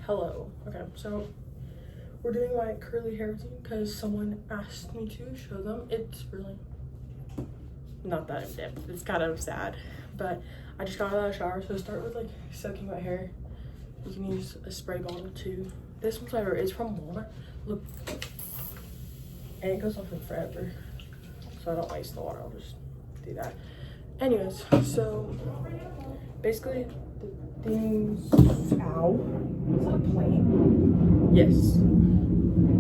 Hello. Okay, so we're doing my curly hair routine because someone asked me to show them. It's really not that in depth. It's kind of sad, but I just got out of the shower, so start with like soaking my hair. You can use a spray bottle too. This one's my favorite. It's from Walmart. Look, and it goes on for forever, so I don't waste the water. I'll just do that. Anyways, so basically the things. Ow. Is that a plane? Yes.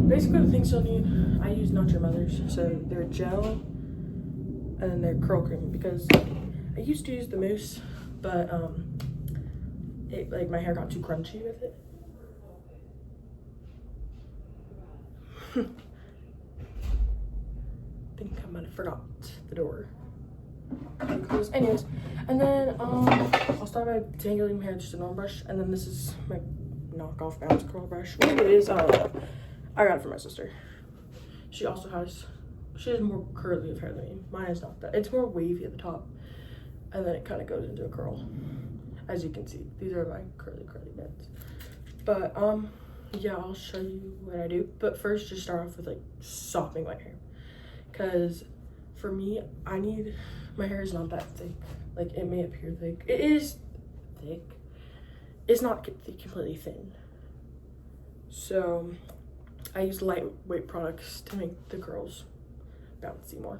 Basically the things you'll need, I use Not Your Mother's. So they're gel and then they're curl cream because I used to use the mousse, but it like my hair got too crunchy with it. I think I might have forgot the door. Anyways, and then I'll start by detangling my hair with just a normal brush, and then this is my knockoff bounce curl brush. What it is, I don't know. I got it from my sister. She has more curly of hair than me. Mine is not that. It's more wavy at the top, and then it kind of goes into a curl. As you can see, these are my curly bits. But yeah, I'll show you what I do. But first, just start off with like softening my hair, because for me, my hair is not that thick. Like, it may appear thick. It is thick. It's not completely thin. So I use lightweight products to make the curls bouncy more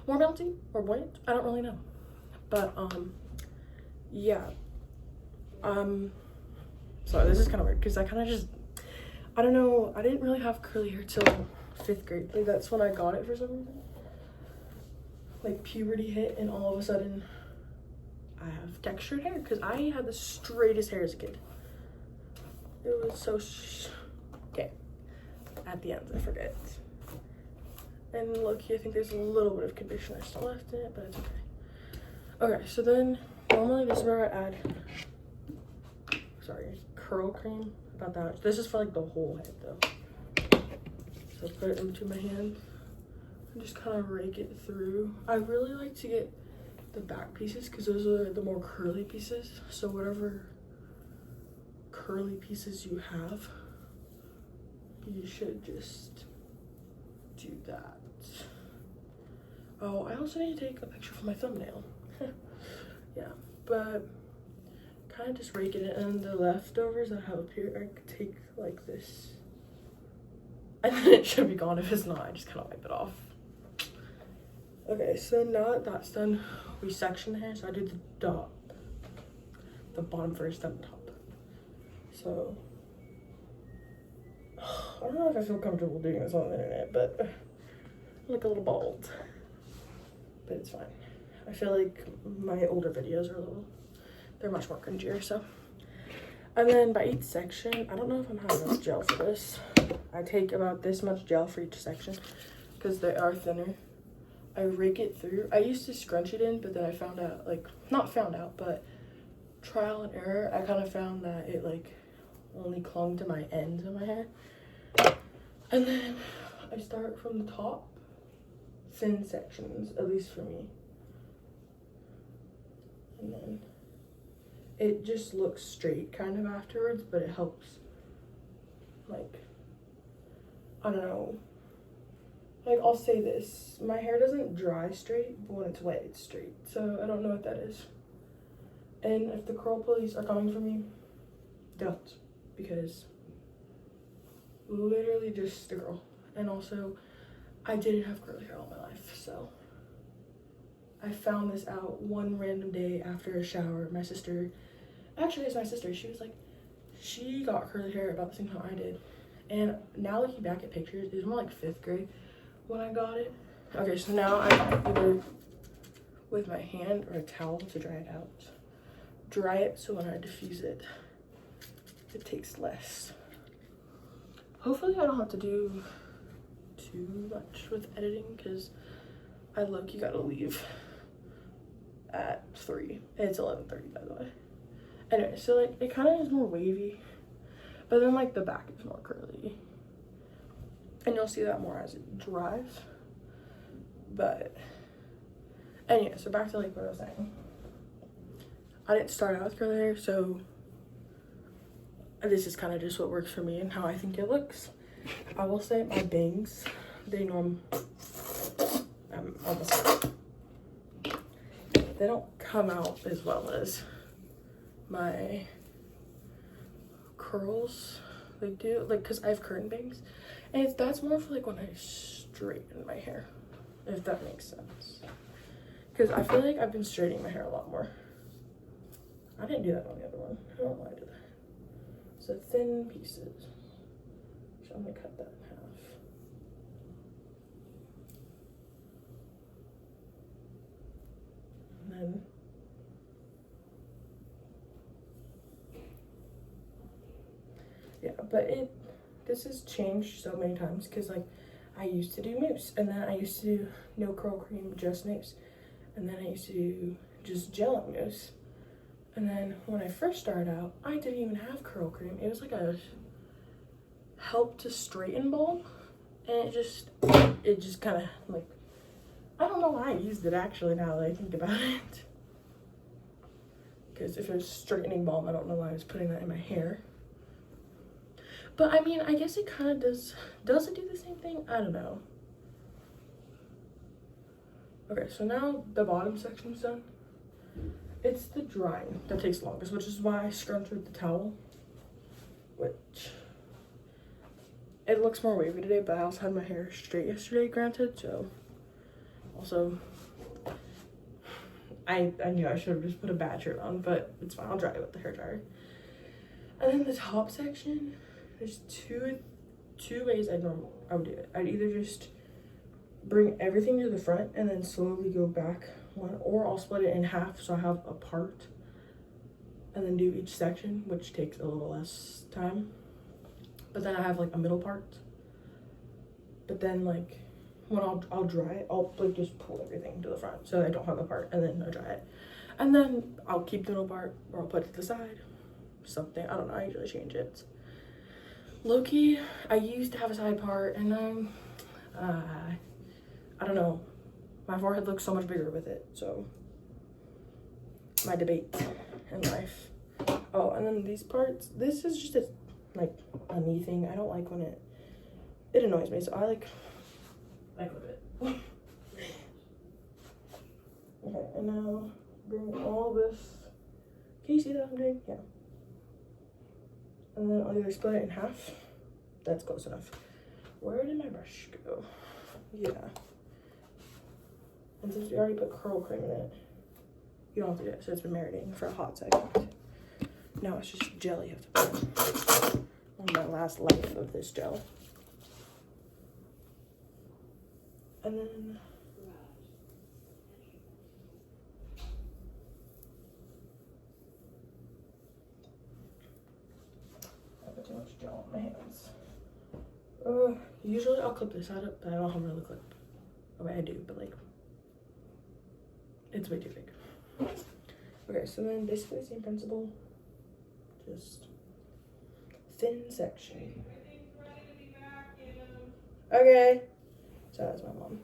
bouncy or buoyant. I don't really know, but yeah. Sorry, this is kind of weird because I don't know. I didn't really have curly hair till 5th grade. Like, that's when I got it for some reason. Like, puberty hit and all of a sudden I have textured hair because I had the straightest hair as a kid. It was so okay. At the end, I forget. And look here, I think there's a little bit of conditioner still left in it, but it's okay. Okay, so then normally this is where I add curl cream, about that much. This is for like the whole head though. So put it in between my hands and just kind of rake it through. I really like to get the back pieces because those are the more curly pieces. So whatever curly pieces you have, you should just do that. Oh, I also need to take a picture for my thumbnail. Yeah, but kind of just rake it in, and the leftovers that I have up here, I could take like this. And then it should be gone. If it's not, I just kind of wipe it off. Okay, so now that that's done, we section the hair. So I do the bottom first, then the top. So I don't know if I feel comfortable doing this on the internet, but I look a little bald, but it's fine. I feel like my older videos are they're much more cringier, so. And then by each section, I don't know if I'm having enough gel for this. I take about this much gel for each section because they are thinner. I rake it through. I used to scrunch it in, but then I found out, like, not found out, but trial and error, I kind of found that it like only clung to my ends of my hair. And then I start from the top, thin sections, at least for me. And then it just looks straight kind of afterwards, but it helps, like, I don't know. Like, I'll say this, my hair doesn't dry straight, but when it's wet, it's straight. So I don't know what that is. And if the curl police are coming for me, don't, because literally just a girl. And also, I didn't have curly hair all my life, so I found this out one random day after a shower. My sister, actually it's my sister, she was like, she got curly hair about the same time I did. And now looking back at pictures, it was more like 5th grade when I got it. Okay, so now I either with my hand or a towel to dry it out. Dry it so when I diffuse it, it takes less. Hopefully I don't have to do too much with editing because I low-key gotta leave at 3. And it's 11:30 by the way. Anyway, so like it kind of is more wavy, but then like the back is more curly. And you'll see that more as it dries. But anyway, so back to like what I was saying. I didn't start out with curly hair, so this is kind of just what works for me and how I think it looks. I will say my bangs, they almost, they don't come out as well as my curls. They do, like, because I have curtain bangs, and that's more for like when I straighten my hair, if that makes sense. Because I feel like I've been straightening my hair a lot more. I didn't do that on the other one. I don't know why I did that. So thin pieces. So I'm gonna cut that in half. And then yeah, but this has changed so many times because like I used to do mousse, and then I used to do no curl cream, just mousse, and then I used to do just gel and mousse. And then when I first started out, I didn't even have curl cream. It was like a help to straighten balm, and it just kind of like, I don't know why I used it actually now that I think about it. Because if it was straightening balm, I don't know why I was putting that in my hair. But I mean, I guess it kind of does it do the same thing? I don't know. Okay, so now the bottom section's done. It's the drying that takes longest, which is why I scrunch with the towel, which it looks more wavy today, but I also had my hair straight yesterday, granted, so also I knew I should have just put a bad shirt on, but it's fine, I'll dry it with the hairdryer. And then the top section, there's two ways I would do it. I'd either just bring everything to the front and then slowly go back one, or I'll split it in half so I have a part and then do each section, which takes a little less time. But then I have like a middle part. But then like when I'll dry it, I'll like just pull everything to the front so I don't have a part, and then I dry it. And then I'll keep the middle part, or I'll put it to the side. Something, I don't know, I usually change it. Low-key, I used to have a side part, and then I don't know, my forehead looks so much bigger with it, so my debate in life. Oh, and then these parts, this is just a knee thing. I don't like when it annoys me, so I clip it. Okay, and now bring all this, can you see that I'm doing? Yeah. And then I'll either split it in half. That's close enough. Where did my brush go? Yeah. And since we already put curl cream in it, you don't have to do it, so it's been marinating for a hot second. Now it's just gel you have to put on the last life of this gel. And then I put too much gel on my hands. Usually I'll clip this side up, but I don't have really clip. I mean, I do, but like, it's way too big. Okay, so then basically the same principle, just thin section. Okay, so that's my mom.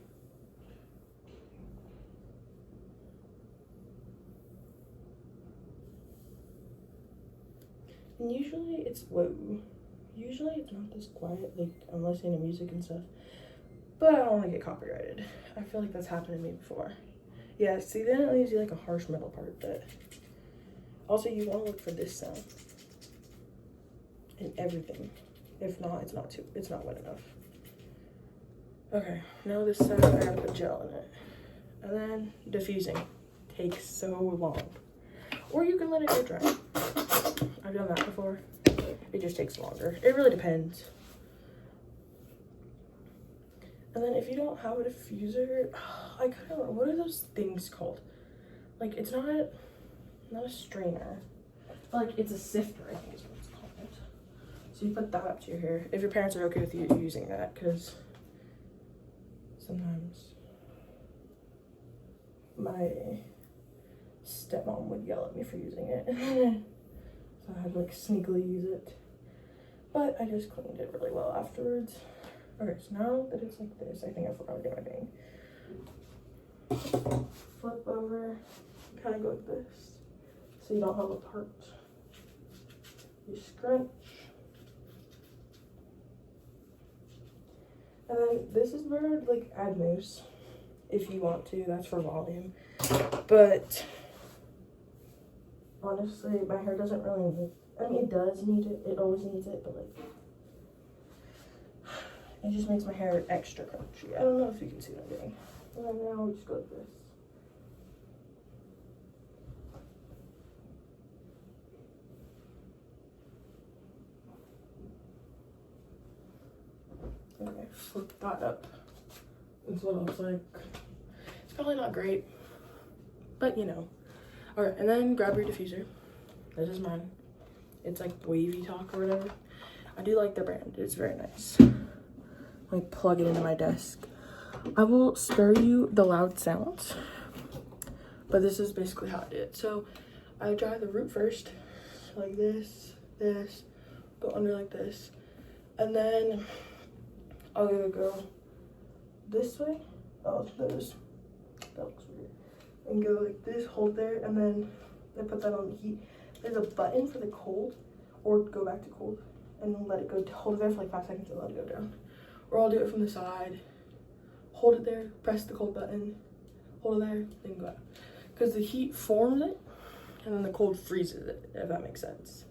And usually it's not this quiet, like I'm listening to music and stuff, but I don't want to get copyrighted. I feel like that's happened to me before. Yeah, see, then it leaves you like a harsh middle part, but also you want to look for this sound in everything. If not, it's not wet enough. Okay, now this side I gotta put gel in it. And then diffusing takes so long. Or you can let it air dry. I've done that before. It just takes longer. It really depends. And then if you don't have a diffuser, I kind of, what are those things called? Like, it's not a strainer, but like it's a sifter, I think is what it's called. So you put that up to your hair, if your parents are okay with you using that, because sometimes my stepmom would yell at me for using it. So I had to like sneakily use it. But I just cleaned it really well afterwards. Okay, so now that it's like this, I think I forgot to get my bang. Flip over, kind of go like this, so you don't have a part. You scrunch. And then this is where I'd like add mousse if you want to. That's for volume. But honestly, my hair doesn't really need, I mean, it does need it. It always needs it, but like, it just makes my hair extra crunchy. I don't know if you can see what I'm doing. And then now we just go like this. Okay, flip that up. That's what it looks like. It's probably not great, but you know. Alright, and then grab your diffuser. This is mine. It's like Wavy Talk or whatever. I do like the brand. It's very nice. Let me plug it into my desk. I will spare you the loud sounds, but this is basically how I do it. So I dry the root first, like this, go under like this, and then I'll either go this way. Oh, that looks weird. And go like this, hold there, and then I put that on the heat. There's a button for the cold, or go back to cold, and then let it go. Hold it there for like 5 seconds and let it go down. Or I'll do it from the side. Hold it there, press the cold button, hold it there, then go out. Because the heat forms it, and then the cold freezes it, if that makes sense.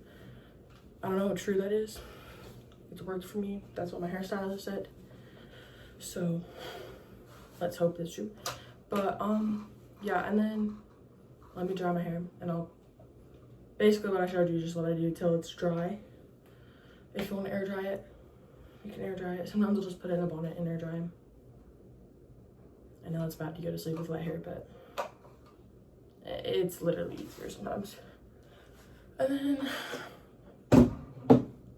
I don't know how true that is. It's worked for me. That's what my hairstylist said. So let's hope that's true. But yeah, and then let me dry my hair, and I'll basically what I showed you is just what I do till it's dry. If you want to air dry it, you can air dry it. Sometimes I'll just put it in a bonnet and air dry them. I know it's bad to go to sleep with wet hair, but it's literally easier sometimes. And then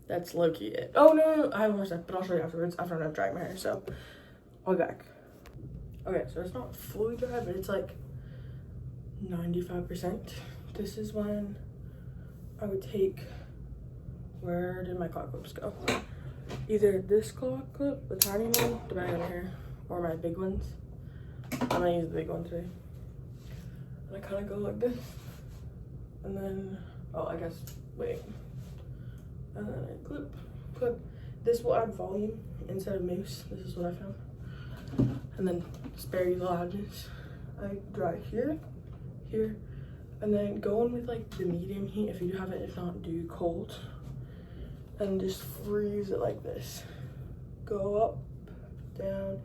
that's low-key it. Oh no, I have more stuff, but I'll show you afterwards after I'm done drying my hair. So I'll be back. Okay, so it's not fully dry, but it's like 95%. This is when I would take, where did my claw clips go? Either this claw clip, the tiny one, depending on your hair, or my big ones. I'm gonna use the big one today. And I kind of go like this, and then, oh, I guess, wait. And then I clip. This will add volume instead of mousse. This is what I found. And then spare you the loudness. I dry here, and then go in with like the medium heat if you do have it. If not, do cold. And just freeze it like this. Go up, down,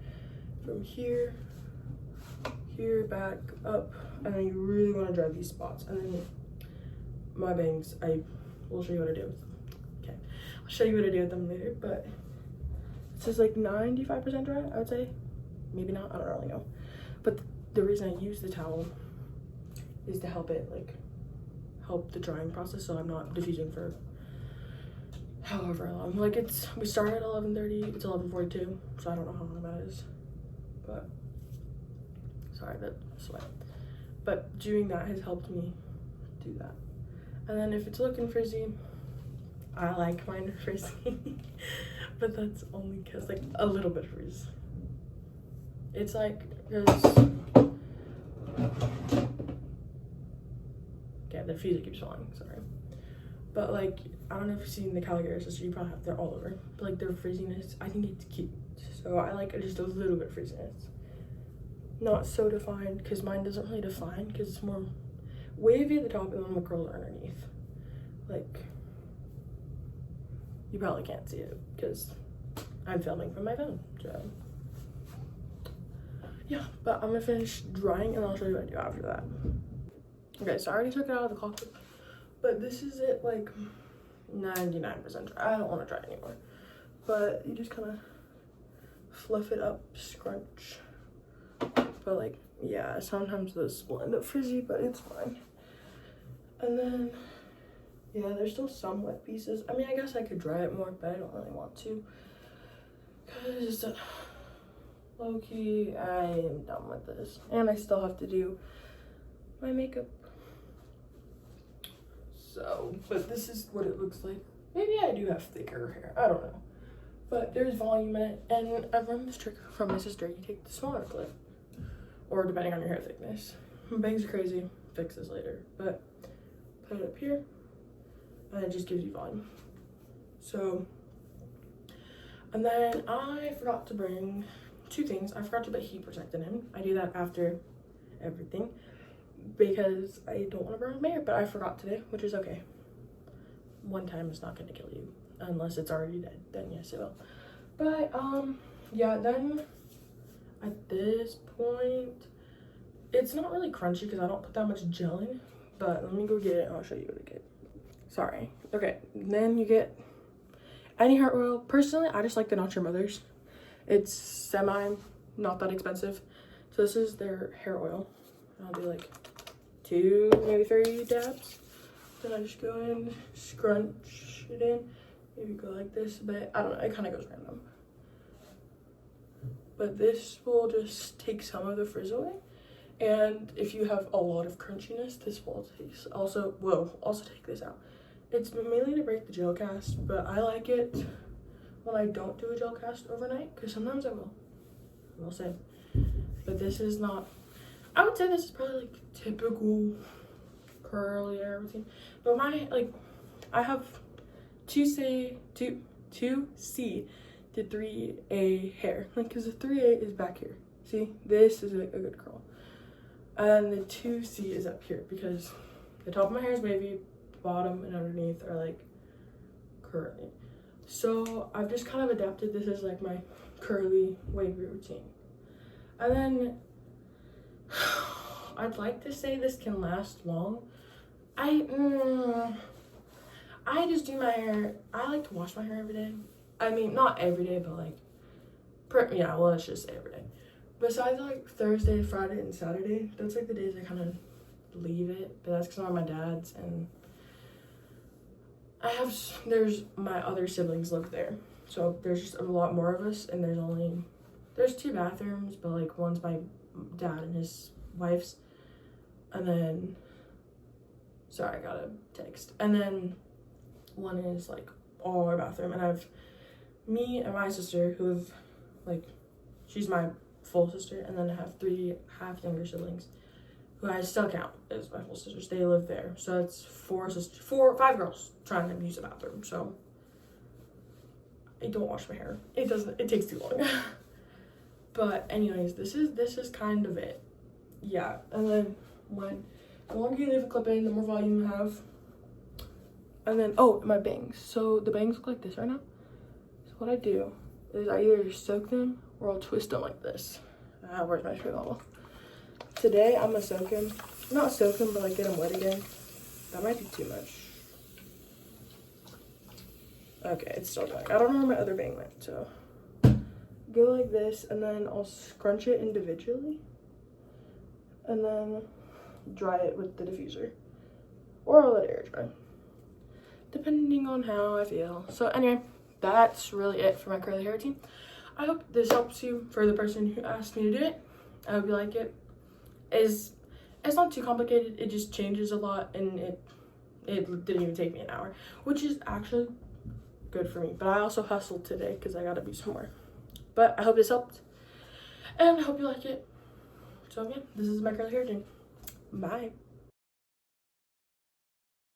from here, back, up, and then you really want to dry these spots. And then my bangs, I will show you what I do with them. Okay, I'll show you what I do with them later, but this is like 95% dry, I would say. Maybe not, I don't really know. But the reason I use the towel is to help it, like, help the drying process, so I'm not diffusing for however long. Like, we started at 11:30, it's 11:42, so I don't know how long that is. But sorry, that sweat. But doing that has helped me do that. And then if it's looking frizzy, I like mine frizzy. But that's only because, like, a little bit frizz. It's like, because, okay, the fuzzer keeps falling, sorry. But like, I don't know if you've seen the Caligari sister, you probably have, they're all over. But like their frizziness, I think it's cute. So I like just a little bit of frizziness. Not so defined, because mine doesn't really define, because it's more wavy at the top and then the curls are underneath. Like, you probably can't see it, because I'm filming from my phone, so. Yeah, but I'm gonna finish drying and I'll show you what I do after that. Okay, so I already took it out of the clock, but this is it, like 99% dry. I don't want to dry anymore, but you just kind of fluff it up, scrunch. But like, yeah, sometimes this will end up frizzy, but it's fine. And then, yeah, there's still some wet pieces. I mean, I guess I could dry it more, but I don't really want to, because low-key, I am done with this. And I still have to do my makeup. So, but this is what it looks like. Maybe I do have thicker hair, I don't know. But there's volume in it, and I've learned this trick from my sister. You take the smaller clip, or depending on your hair thickness. Bangs are crazy, fix this later. But put it up here, and it just gives you volume. So And then I forgot to bring 2 things. I forgot to put heat protectant in. I do that after everything because I don't want to burn my hair, but I forgot today, which is okay. One time is not going to kill you unless it's already dead. Then yes, it will. But yeah, then at this point, it's not really crunchy because I don't put that much gel in. But let me go get it and I'll show you what I get. Sorry. Okay, then you get any hair oil. Personally, I just like the Not Your Mother's. It's not that expensive. So this is their hair oil. I'll do like 2, maybe 3 dabs. Then I just go in, scrunch it in. Maybe go like this, but I don't know, it kind of goes random. But this will just take some of the frizz away. And if you have a lot of crunchiness, this will also take this out. It's mainly to break the gel cast, but I like it when I don't do a gel cast overnight, because sometimes I will say. But this is not, I would say this is probably like typical curly hair routine. But I have 2C to 3A hair, like, because the 3A is back here. See, this is like a good curl. And the 2C is up here because the top of my hair is wavy, bottom and underneath are like curly. So I've just kind of adapted this as like my curly wavy routine. And then I'd like to say this can last long. I just do my hair, I like to wash my hair every day. I mean, not every day, but like, let's just say every day. Besides like Thursday, Friday, and Saturday, that's like the days I kind of leave it, but that's because I'm my dad's, and there's my other siblings live there, so there's just a lot more of us, and there's 2 bathrooms, but like one's my dad and his wife's, and then, sorry, I got a text, and then one is like all our bathroom, and I have me and my sister who have like, she's my full sister, and then I have 3 half younger siblings who I still count as my full sisters. They live there, so it's 5 girls trying to use the bathroom. So I don't wash my hair. It takes too long. But anyways, this is kind of it. Yeah, and then the longer you leave a clip in, the more volume you have. And then my bangs. So the bangs look like this right now. So what I do is I either soak them or I'll twist them like this. Where's my spray bottle? Today I'm gonna soak them. Not soak them, but like get them wet again. That might be too much. Okay, it's still going. I don't know where my other bang went, so go like this, and then I'll scrunch it individually, and then dry it with the diffuser, or I'll let it air dry, depending on how I feel. So anyway, that's really it for my curly hair routine. I hope this helps you. For the person who asked me to do it, I hope you like it. It's not too complicated. It just changes a lot, and it didn't even take me an hour, which is actually good for me. But I also hustled today because I gotta be somewhere. But I hope this helped, and I hope you like it. So again, this is my curly hair routine. Bye.